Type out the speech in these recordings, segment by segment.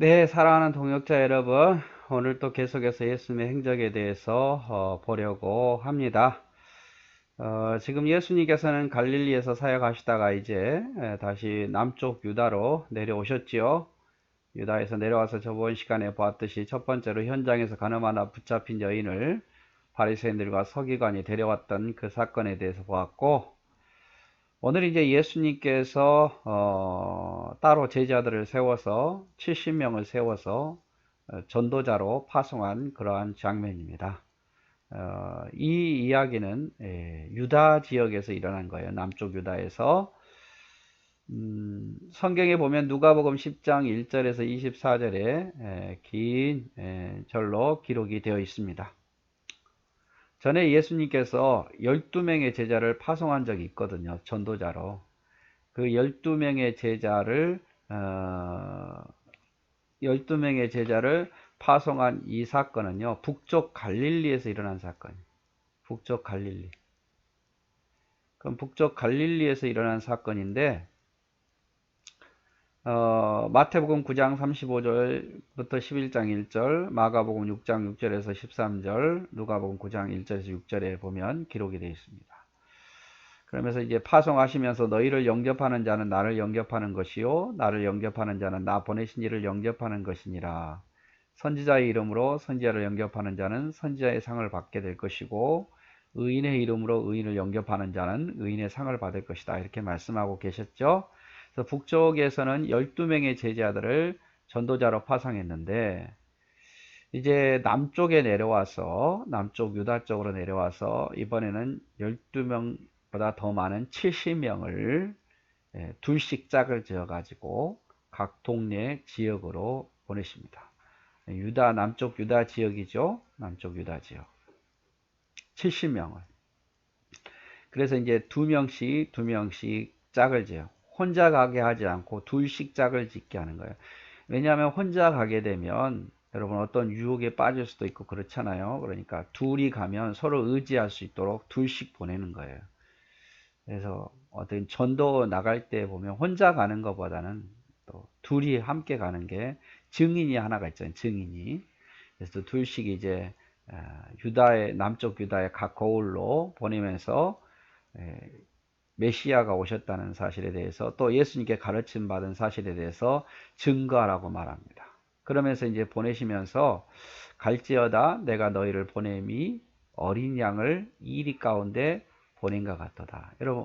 네, 사랑하는 동역자 여러분, 오늘 또 계속해서 예수님의 행적에 대해서 보려고 합니다. 지금 예수님께서는 갈릴리에서 사역하시다가 이제 다시 남쪽 유다로 내려오셨지요. 유다에서 내려와서 저번 시간에 보았듯이 첫 번째로 현장에서 가늠하나 붙잡힌 여인을 바리새인들과 서기관이 데려왔던 그 사건에 대해서 보았고, 오늘 이제 예수님께서 따로 제자들을 세워서 70명을 세워서 전도자로 파송한 그러한 장면입니다. 이 이야기는 유다 지역에서 일어난 거예요. 남쪽 유다에서. 성경에 보면 누가복음 10장 1절에서 24절에 긴 절로 기록이 되어 있습니다. 전에 예수님께서 12명의 제자를 파송한 적이 있거든요. 전도자로. 그 12명의 제자를 12명의 제자를 파송한 이 사건은요. 북쪽 갈릴리에서 일어난 사건이에요. 북쪽 갈릴리. 그럼 북쪽 갈릴리에서 일어난 사건인데 마태복음 9장 35절부터 11장 1절, 마가복음 6장 6절에서 13절, 누가복음 9장 1절에서 6절에 보면 기록이 되어 있습니다. 그러면서 이제 파송하시면서 너희를 영접하는 자는 나를 영접하는 것이요 나를 영접하는 자는 나 보내신 이를 영접하는 것이니라. 선지자의 이름으로 선지자를 영접하는 자는 선지자의 상을 받게 될 것이고 의인의 이름으로 의인을 영접하는 자는 의인의 상을 받을 것이다. 이렇게 말씀하고 계셨죠. 그래서 북쪽에서는 12명의 제자들을 전도자로 파송했는데 이제 남쪽에 내려와서 남쪽 유다 쪽으로 내려와서 이번에는 12명보다 더 많은 70명을 둘씩 짝을 지어 가지고 각 동네 지역으로 보내십니다. 유다 남쪽 유다 지역이죠. 남쪽 유다 지역 70명을. 그래서 이제 두 명씩 짝을 지어 혼자 가게 하지 않고 둘씩 짝을 짓게 하는 거예요. 왜냐하면 혼자 가게 되면 여러분 어떤 유혹에 빠질 수도 있고 그렇잖아요. 그러니까 둘이 가면 서로 의지할 수 있도록 둘씩 보내는 거예요. 그래서 어떤 전도 나갈 때 보면 혼자 가는 것보다는 또 둘이 함께 가는 게 증인이 하나가 있잖아요. 증인이. 그래서 둘씩 이제 유다의 남쪽 유다의 각 거울로 보내면서 메시아가 오셨다는 사실에 대해서 또 예수님께 가르침 받은 사실에 대해서 증거하라고 말합니다. 그러면서 이제 보내시면서 갈지어다 내가 너희를 보냄이 어린 양을 이리 가운데 보낸 것 같도다. 여러분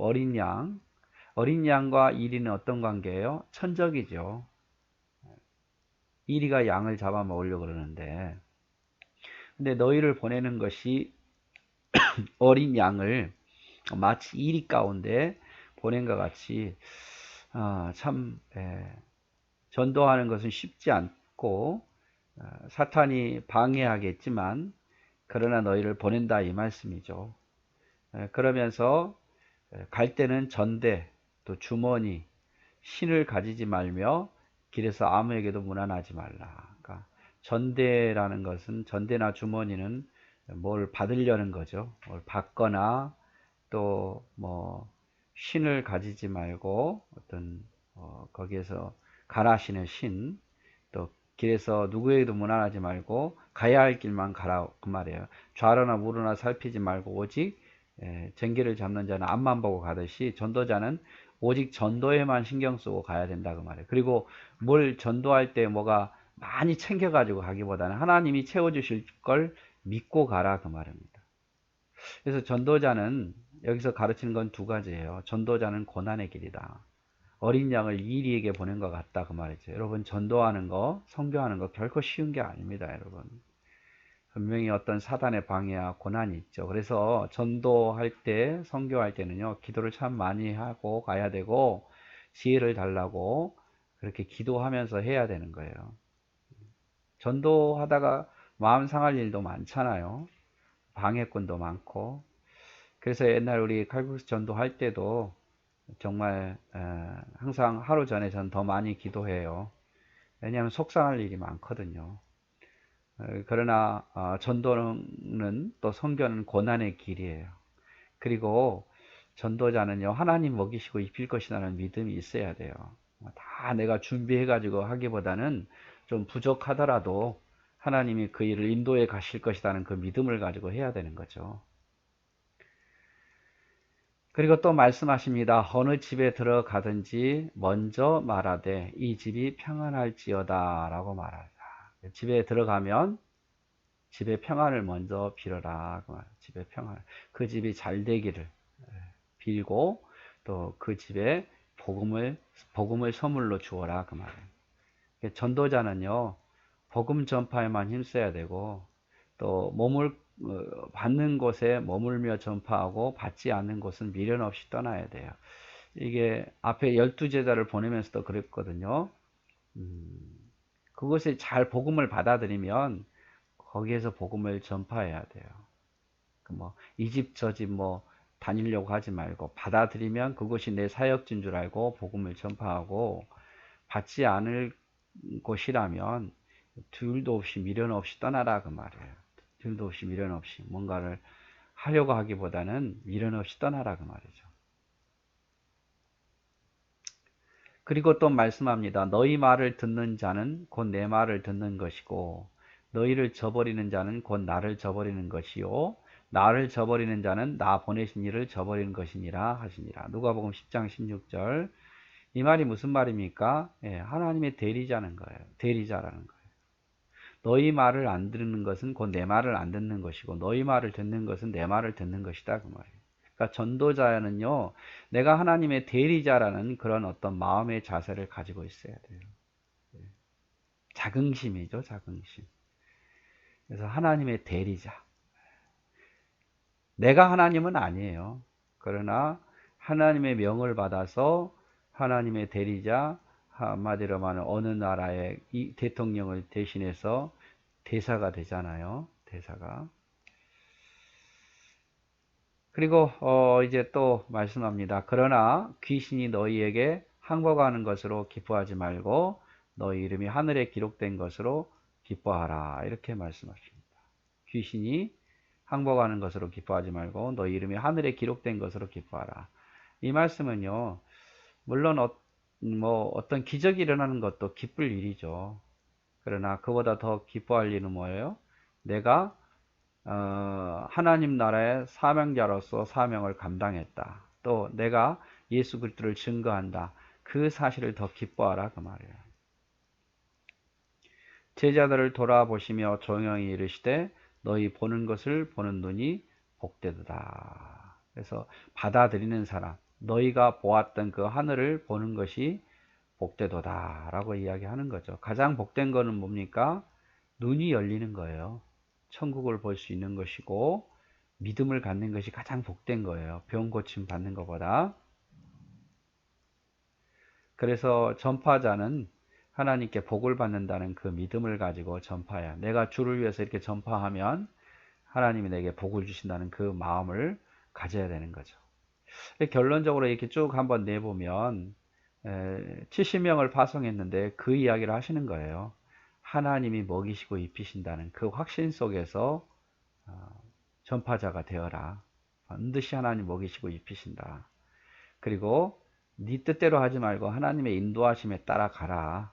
어린 양과 이리는 어떤 관계예요? 천적이죠. 이리가 양을 잡아먹으려고 그러는데 근데 너희를 보내는 것이 어린 양을 마치 이리 가운데 보낸 것 같이 참 전도하는 것은 쉽지 않고 사탄이 방해하겠지만 그러나 너희를 보낸다 이 말씀이죠. 그러면서 갈 때는 전대 또 주머니 신을 가지지 말며 길에서 아무에게도 문안하지 말라. 그러니까 전대라는 것은 전대나 주머니는 뭘 받으려는 거죠. 뭘 받거나 또 뭐 신을 가지지 말고 어떤 거기에서 가라시는 신, 또 길에서 누구에게도 문안하지 말고 가야 할 길만 가라 그 말이에요. 좌로나 우로나 살피지 말고 오직 쟁기를 잡는 자는 앞만 보고 가듯이 전도자는 오직 전도에만 신경 쓰고 가야 된다 그 말이에요. 그리고 뭘 전도할 때 뭐가 많이 챙겨가지고 가기보다는 하나님이 채워주실 걸 믿고 가라 그 말입니다. 그래서 전도자는 여기서 가르치는 건 두 가지예요. 전도자는 고난의 길이다. 어린 양을 이리에게 보낸 것 같다 그 말이죠. 여러분 전도하는 거, 선교하는 거 결코 쉬운 게 아닙니다, 여러분. 분명히 어떤 사단의 방해와 고난이 있죠. 그래서 전도할 때, 선교할 때는요, 기도를 참 많이 하고 가야 되고, 지혜를 달라고 그렇게 기도하면서 해야 되는 거예요. 전도하다가 마음 상할 일도 많잖아요. 방해꾼도 많고. 그래서 옛날 우리 칼국수 전도할 때도 정말 항상 하루 전에 전 더 많이 기도해요. 왜냐하면 속상할 일이 많거든요. 그러나 전도는 또 선교는 고난의 길이에요. 그리고 전도자는요 하나님 먹이시고 입힐 것이라는 믿음이 있어야 돼요. 다 내가 준비해 가지고 하기보다는 좀 부족하더라도 하나님이 그 일을 인도해 가실 것이라는 그 믿음을 가지고 해야 되는 거죠. 그리고 또 말씀하십니다. 어느 집에 들어가든지 먼저 말하되 이 집이 평안할지어다 라고 말하라. 집에 들어가면 집의 평안을 먼저 빌어라. 집의 평안. 그 집이 잘 되기를 빌고 또 그 집에 복음을 선물로 주어라. 그 말이에요. 전도자는요, 복음 전파에만 힘써야 되고, 또 받는 곳에 머물며 전파하고 받지 않는 곳은 미련 없이 떠나야 돼요. 이게 앞에 12제자를 보내면서도 그랬거든요. 그것에 잘 복음을 받아들이면 거기에서 복음을 전파해야 돼요. 이 집 저 집 다니려고 하지 말고 받아들이면 그것이 내 사역진 줄 알고 복음을 전파하고, 받지 않을 곳이라면 둘도 없이 미련 없이 떠나라 그 말이에요. 둘도 없이 미련 없이 뭔가를 하려고 하기보다는 미련 없이 떠나라 그 말이죠. 그리고 또 말씀합니다. 너희 말을 듣는 자는 곧 내 말을 듣는 것이고 너희를 저버리는 자는 곧 나를 저버리는 것이요 나를 저버리는 자는 나 보내신 이를 저버리는 것이니라 하시니라. 누가복음 10장 16절. 이 말이 무슨 말입니까? 하나님의 대리자는 거예요. 대리자라는 거예요. 너희 말을 안 듣는 것은 곧 내 말을 안 듣는 것이고 너희 말을 듣는 것은 내 말을 듣는 것이다 그 말이에요. 그러니까 전도자는요, 내가 하나님의 대리자라는 그런 어떤 마음의 자세를 가지고 있어야 돼요. 자긍심이죠, 자긍심. 그래서 하나님의 대리자. 내가 하나님은 아니에요. 그러나 하나님의 명을 받아서 하나님의 대리자, 한마디로 말하면 어느 나라의 이 대통령을 대신해서 대사가 되잖아요. 대사가. 그리고 이제 또 말씀합니다. 그러나 귀신이 너희에게 항복하는 것으로 기뻐하지 말고 너희 이름이 하늘에 기록된 것으로 기뻐하라. 이렇게 말씀하십니다. 귀신이 항복하는 것으로 기뻐하지 말고 너희 이름이 하늘에 기록된 것으로 기뻐하라. 이 말씀은요, 물론 어떤 기적이 일어나는 것도 기쁠 일이죠. 그러나 그보다 더 기뻐할 일은 뭐예요? 내가 하나님 나라의 사명자로서 사명을 감당했다. 또 내가 예수 그리스도를 증거한다. 그 사실을 더 기뻐하라 그 말이에요. 제자들을 돌아보시며 조용히 이르시되 너희 보는 것을 보는 눈이 복되도다. 그래서 받아들이는 사람, 너희가 보았던 그 하늘을 보는 것이 복되도다 라고 이야기하는 거죠. 가장 복된 거는 뭡니까? 눈이 열리는 거예요. 천국을 볼 수 있는 것이고 믿음을 갖는 것이 가장 복된 거예요. 병 고침 받는 것보다. 그래서 전파자는 하나님께 복을 받는다는 그 믿음을 가지고 전파해야, 내가 주를 위해서 이렇게 전파하면 하나님이 내게 복을 주신다는 그 마음을 가져야 되는 거죠. 결론적으로 이렇게 쭉 한번 내보면 70명을 파송했는데 그 이야기를 하시는 거예요. 하나님이 먹이시고 입히신다는 그 확신 속에서 전파자가 되어라. 반드시 하나님 먹이시고 입히신다. 그리고 네 뜻대로 하지 말고 하나님의 인도하심에 따라가라.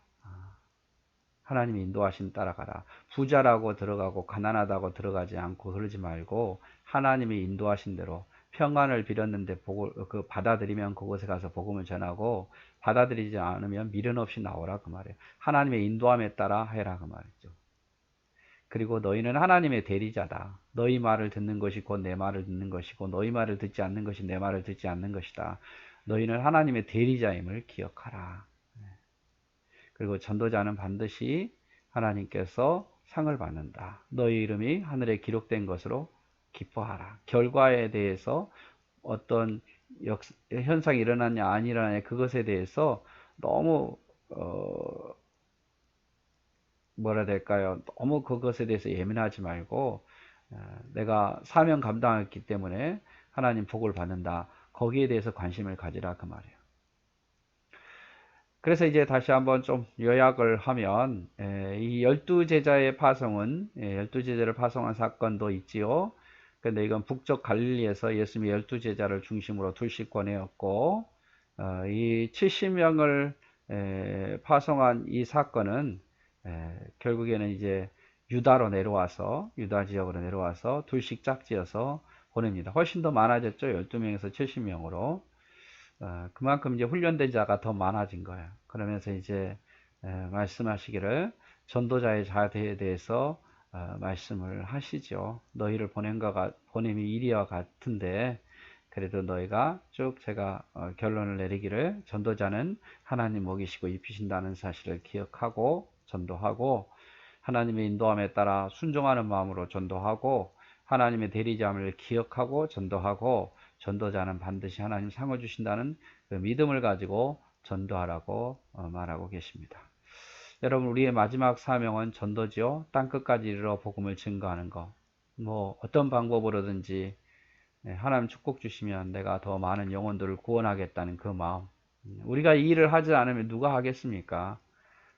하나님의 인도하심 따라가라. 부자라고 들어가고 가난하다고 들어가지 않고 그러지 말고 하나님의 인도하신 대로 평안을 빌었는데 받아들이면 그곳에 가서 복음을 전하고 받아들이지 않으면 미련 없이 나오라 그 말이에요. 하나님의 인도함에 따라 해라 그 말이죠. 그리고 너희는 하나님의 대리자다. 너희 말을 듣는 것이 곧 내 말을 듣는 것이고 너희 말을 듣지 않는 것이 내 말을 듣지 않는 것이다. 너희는 하나님의 대리자임을 기억하라. 그리고 전도자는 반드시 하나님께서 상을 받는다. 너희 이름이 하늘에 기록된 것으로 기뻐하라. 결과에 대해서 어떤 현상이 일어났냐 안 일어났냐 그것에 대해서 너무 뭐라 될까요? 너무 그것에 대해서 예민하지 말고 내가 사명 감당했기 때문에 하나님 복을 받는다. 거기에 대해서 관심을 가지라 그 말이에요. 그래서 이제 다시 한번 좀 요약을 하면 이 12제자의 파송은 12제자를 파송한 사건도 있지요. 근데 이건 북쪽 갈릴리에서 예수님이 12제자를 중심으로 둘씩 보내었고 이 70명을 파송한 이 사건은 결국에는 이제 유다로 내려와서 유다 지역으로 내려와서 둘씩 짝지어서 보냅니다. 훨씬 더 많아졌죠. 12명에서 70명으로. 그만큼 이제 훈련된 자가 더 많아진 거예요. 그러면서 이제 말씀하시기를 전도자의 자세에 대해서 말씀을 하시죠. 너희를 보냄이 이리와 같은데 그래도 너희가 쭉 제가 결론을 내리기를 전도자는 하나님 먹이시고 입히신다는 사실을 기억하고 전도하고 하나님의 인도함에 따라 순종하는 마음으로 전도하고 하나님의 대리자임을 기억하고 전도하고 전도자는 반드시 하나님 상을 주신다는 그 믿음을 가지고 전도하라고 말하고 계십니다. 여러분, 우리의 마지막 사명은 전도지요. 땅끝까지 이르러 복음을 증거하는 것. 뭐 어떤 방법으로든지 하나님 축복 주시면 내가 더 많은 영혼들을 구원하겠다는 그 마음. 우리가 이 일을 하지 않으면 누가 하겠습니까?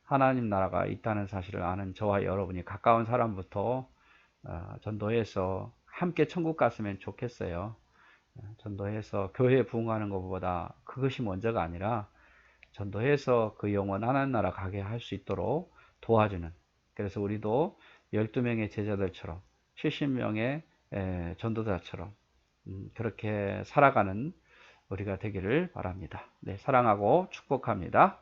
하나님 나라가 있다는 사실을 아는 저와 여러분이 가까운 사람부터 전도해서 함께 천국 갔으면 좋겠어요. 전도해서 교회에 부흥하는 것보다 그것이 먼저가 아니라 전도해서 그 영혼 하나님 나라 가게 할 수 있도록 도와주는, 그래서 우리도 12명의 제자들처럼 70명의 전도자처럼 그렇게 살아가는 우리가 되기를 바랍니다. 네, 사랑하고 축복합니다.